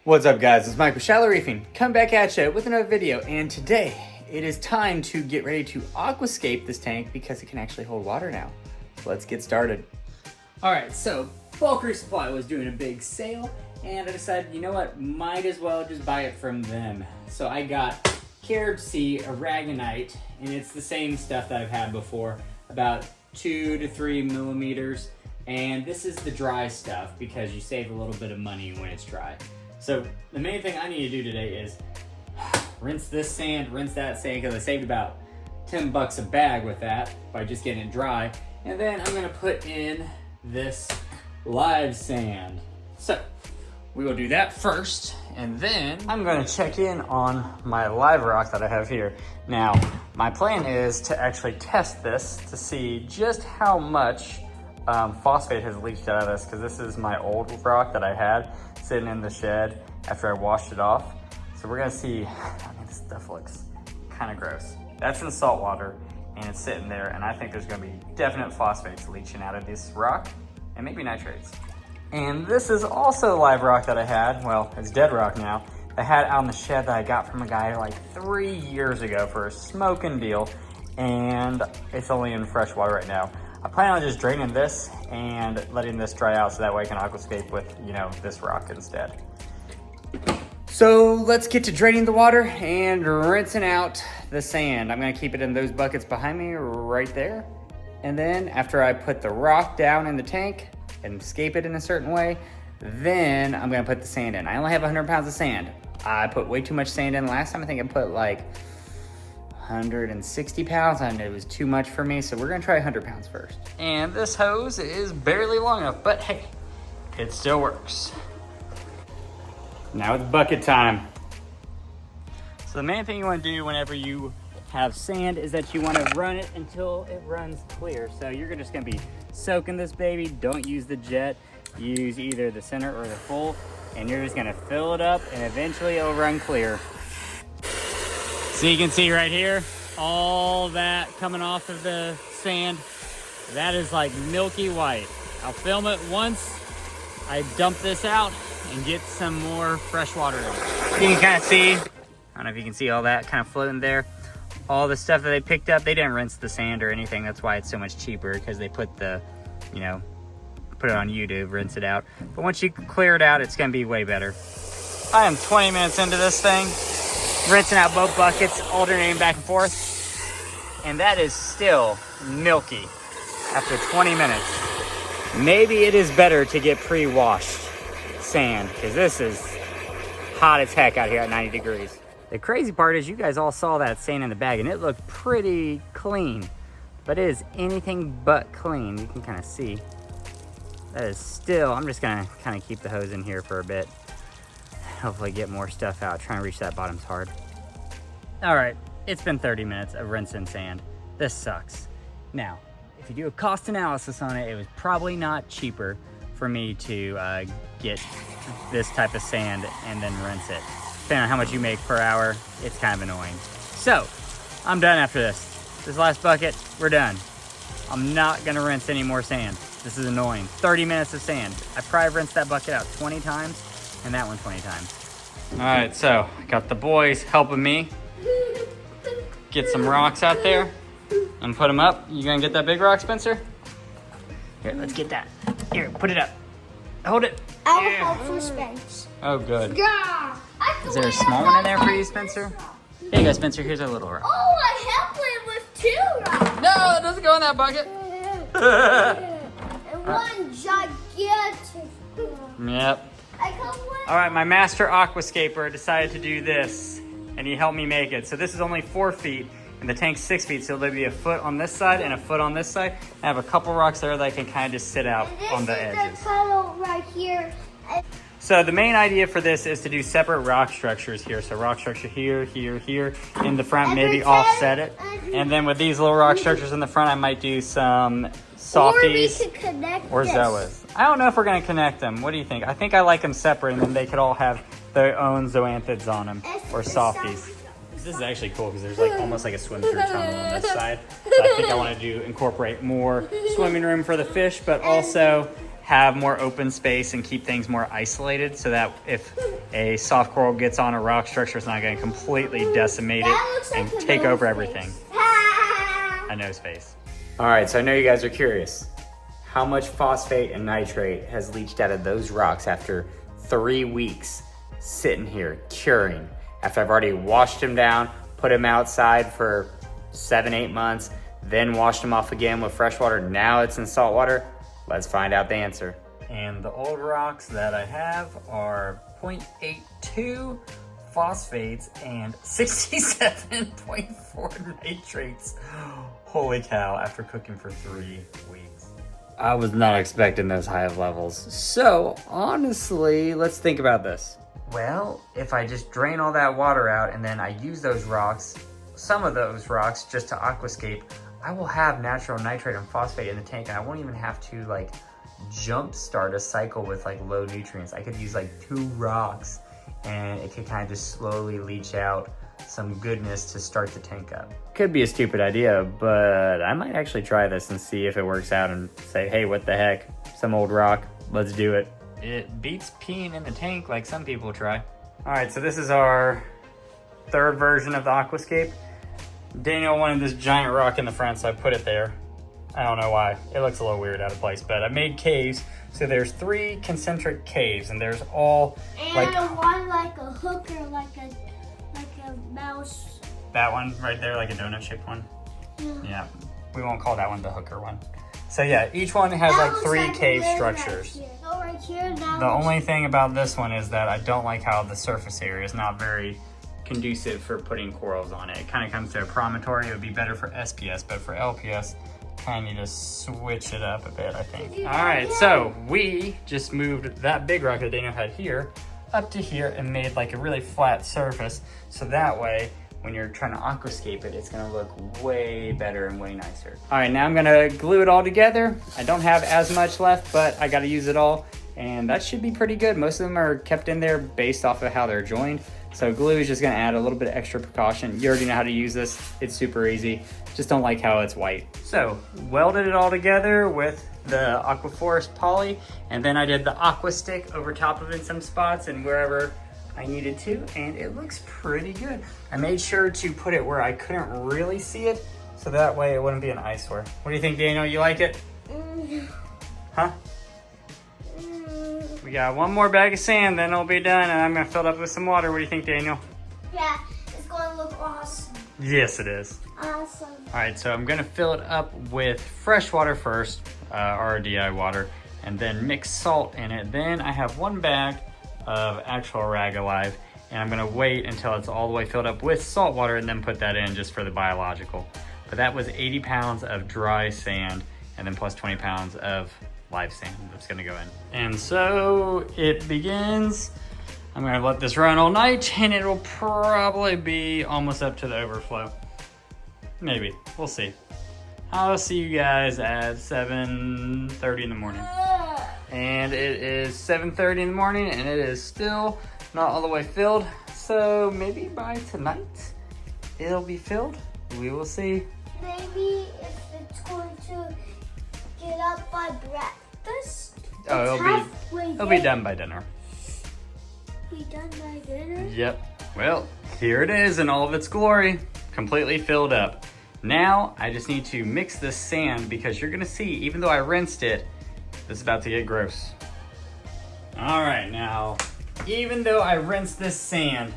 What's up guys, it's Mike with Shallow Reefing, come back at you with another video, and today it is time to get ready to aquascape this tank because it can actually hold water now. Let's get started. Alright, so Bulk Resupply was doing a big sale and I decided, you know what, might as well just buy it from them. So I got Carib Sea Aragonite, and it's the same stuff that I've had before, about 2 to 3 millimeters. And this is the dry stuff because you save a little bit of money when it's dry. So the main thing I need to do today is rinse this sand, rinse that sand, because I saved about 10 bucks a bag with that by just getting it dry. And then I'm gonna put in this live sand. So we will do that first, and then I'm gonna check in on my live rock that I have here. Now, my plan is to actually test this to see just how much phosphate has leached out of this, because this is my old rock that I had sitting in the shed after I washed it off. So we're gonna see. I mean, this stuff looks kind of gross. That's in salt water and it's sitting there, and I think there's gonna be definite phosphates leaching out of this rock and maybe nitrates. And this is also live rock that I had, well, it's dead rock now, I had out in the shed that I got from a guy like 3 years ago for a smoking deal, and it's only in fresh water right now. I plan on just draining this and letting this dry out so that way I can aquascape with, you know, this rock instead. So let's get to draining the water and rinsing out the sand. I'm gonna keep it in those buckets behind me right there. And then after I put the rock down in the tank and scape it in a certain way, then I'm gonna put the sand in. I only have 100 pounds of sand. I put way too much sand in last time. I think I put like 160 pounds. I know it was too much for me, so we're gonna try 100 pounds first. And this hose is barely long enough, but hey, it still works. Now it's bucket time. So the main thing you wanna do whenever you have sand is that you wanna run it until it runs clear. So you're just gonna be soaking this baby. Don't use the jet, use either the center or the full, and you're just gonna fill it up and eventually it'll run clear. So you can see right here, all that coming off of the sand, that is like milky white. I'll film it once I dump this out and get some more fresh water in. You can kind of see, I don't know if you can see all that kind of floating there. All the stuff that they picked up, they didn't rinse the sand or anything. That's why it's so much cheaper, because they put the, you know, put it on you to rinse it out. But once you clear it out, it's gonna be way better. I am 20 minutes into this thing, rinsing out both buckets, alternating back and forth, and that is still milky after 20 minutes. Maybe it is better to get pre-washed sand, because this is hot as heck out here at 90 degrees. The crazy part is you guys all saw that sand in the bag and it looked pretty clean, but it is anything but clean. You can kind of see that is still, I'm just gonna kind of keep the hose in here for a bit. Hopefully get more stuff out. Trying to reach that bottom's hard. All right, it's been 30 minutes of rinsing sand. This sucks. Now, if you do a cost analysis on it, it was probably not cheaper for me to get this type of sand and then rinse it. Depending on how much you make per hour, it's kind of annoying. So, I'm done after this. This last bucket, we're done. I'm not gonna rinse any more sand. This is annoying. 30 minutes of sand. I probably rinsed that bucket out 20 times and that one 20 times. All right, so I got the boys helping me get some rocks out there and put them up. You gonna get that big rock, Spencer? Here, let's get that. Here, put it up. Hold it. I'll help for Spence. Oh, good. Yeah. Is there a small one in there for you, Spencer? Here you go, Spencer. Here's a little rock. Oh, I helped it with 2 rocks. No, it doesn't go in that bucket. And one gigantic one. Yep. All right, my master aquascaper decided to do this, and he helped me make it. So this is only 4 feet, and the tank's 6 feet, so there'll be a foot on this side and a foot on this side. I have a couple rocks there that I can kind of just sit out on the edges. This is the tunnel right here. So the main idea for this is to do separate rock structures here. So rock structure here, here, here, in the front, maybe offset it. And then with these little rock structures in the front, I might do some softies or zoas. I don't know if we're gonna connect them. What do you think? I think I like them separate, and then they could all have their own zoanthids on them, or softies. This is actually cool because there's like almost like a swim through tunnel on this side. So I think I want to incorporate more swimming room for the fish, but also have more open space and keep things more isolated so that if a soft coral gets on a rock structure, it's not going to completely decimate it and take over everything. A nose face. All right, so I know you guys are curious. How much phosphate and nitrate has leached out of those rocks after 3 weeks sitting here curing? After I've already washed them down, put them outside for 7-8 months, then washed them off again with fresh water. Now it's in salt water. Let's find out the answer. And the old rocks that I have are 0.82 phosphates and 67.4 nitrates. Holy cow, after cooking for 3 weeks. I was not expecting those high levels. So honestly, let's think about this. Well, if I just drain all that water out and then I use those rocks, some of those rocks just to aquascape, I will have natural nitrate and phosphate in the tank, and I won't even have to like jump start a cycle with like low nutrients. I could use like 2 rocks and it could kind of just slowly leach out some goodness to start the tank up. Could be a stupid idea, but I might actually try this and see if it works out and say, hey, what the heck, some old rock, let's do it. It beats peeing in the tank like some people try. All right, so this is our 3rd version of the aquascape. Daniel wanted this giant rock in the front, so I put it there. I don't know why. It looks a little weird out of place, but I made caves. So there's 3 concentric caves, and there's all and like one like a hooker, like a mouse. that one right there, like a donut-shaped one. Yeah, we won't call that one the hooker one. So yeah, each one has That like 3 looks like cave a lid structures. Right here. So right here, that The looks- only thing about this one is that I don't like how the surface area is not very conducive for putting corals on it. It kind of comes to a promontory. It would be better for SPS, but for LPS, kind of need to switch it up a bit, I think. All right, so we just moved that big rock that Daniel had here up to here and made like a really flat surface. So that way, when you're trying to aquascape it, it's gonna look way better and way nicer. All right, now I'm gonna glue it all together. I don't have as much left, but I gotta use it all. And that should be pretty good. Most of them are kept in there based off of how they're joined. So glue is just gonna add a little bit of extra precaution. You already know how to use this. It's super easy. Just don't like how it's white. So welded it all together with the Aquaforest poly, and then I did the aqua stick over top of it in some spots and wherever I needed to, and it looks pretty good. I made sure to put it where I couldn't really see it, so that way it wouldn't be an eyesore. What do you think, Daniel? You like it? Huh? We got 1 more bag of sand, then it'll be done, and I'm gonna fill it up with some water. What do you think, Daniel? Yeah, it's gonna look awesome. Yes, it is. Awesome. All right, so I'm gonna fill it up with fresh water first, RDI water, and then mix salt in it. Then I have 1 bag of actual Rag Alive, and I'm gonna wait until it's all the way filled up with salt water and then put that in just for the biological. But that was 80 pounds of dry sand and then plus 20 pounds of live sand that's gonna go in. And so it begins. I'm gonna let this run all night and it'll probably be almost up to the overflow. Maybe, we'll see. I'll see you guys at 7:30 in the morning. And it is 7:30 in the morning and it is still not all the way filled. So maybe by tonight it'll be filled. We will see. Maybe if it's going to get up by breakfast. Oh, it'll be done by dinner. Be done by dinner? Yep. Well, here it is in all of its glory, completely filled up. Now I just need to mix this sand because you're gonna see, even though I rinsed it, it's about to get gross. All right, now, even though I rinsed this sand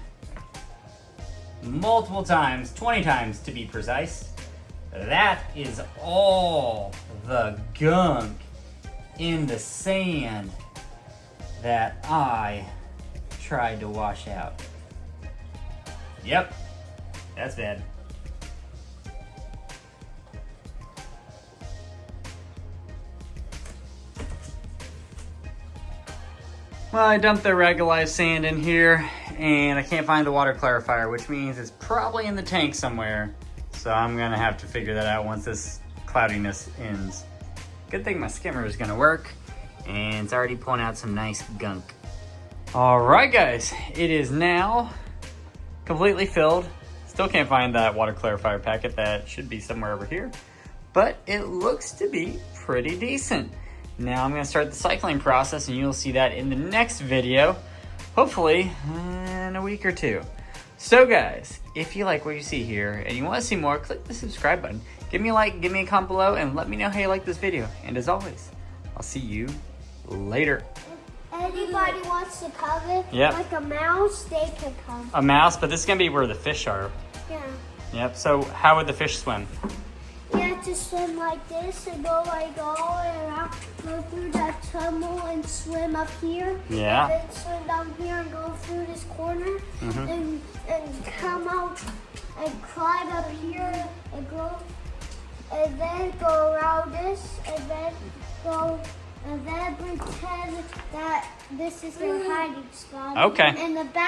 multiple times, 20 times to be precise, that is all the gunk in the sand that I tried to wash out. Yep, that's bad. Well, I dumped the regolized sand in here and I can't find the water clarifier, which means it's probably in the tank somewhere. So I'm gonna have to figure that out once this cloudiness ends. Good thing my skimmer is gonna work and it's already pulling out some nice gunk. All right, guys, it is now completely filled. Still can't find that water clarifier packet. That should be somewhere over here, but it looks to be pretty decent. Now I'm gonna start the cycling process and you'll see that in the next video, hopefully in a week or two. So guys, if you like what you see here and you wanna see more, click the subscribe button. Give me a like, give me a comment below, and let me know how you like this video. And as always, I'll see you later. If anybody wants to come in, Yep. like a mouse, they can come. A mouse, but this is gonna be where the fish are. Yeah. Yep, so how would the fish swim? You have to swim like this and go like all the way around, go through that tunnel and swim up here. Yeah. And then swim down here and go through this corner and come out and climb up here and go and then go around this and then go and then pretend that this is their hiding spot. Okay. And the back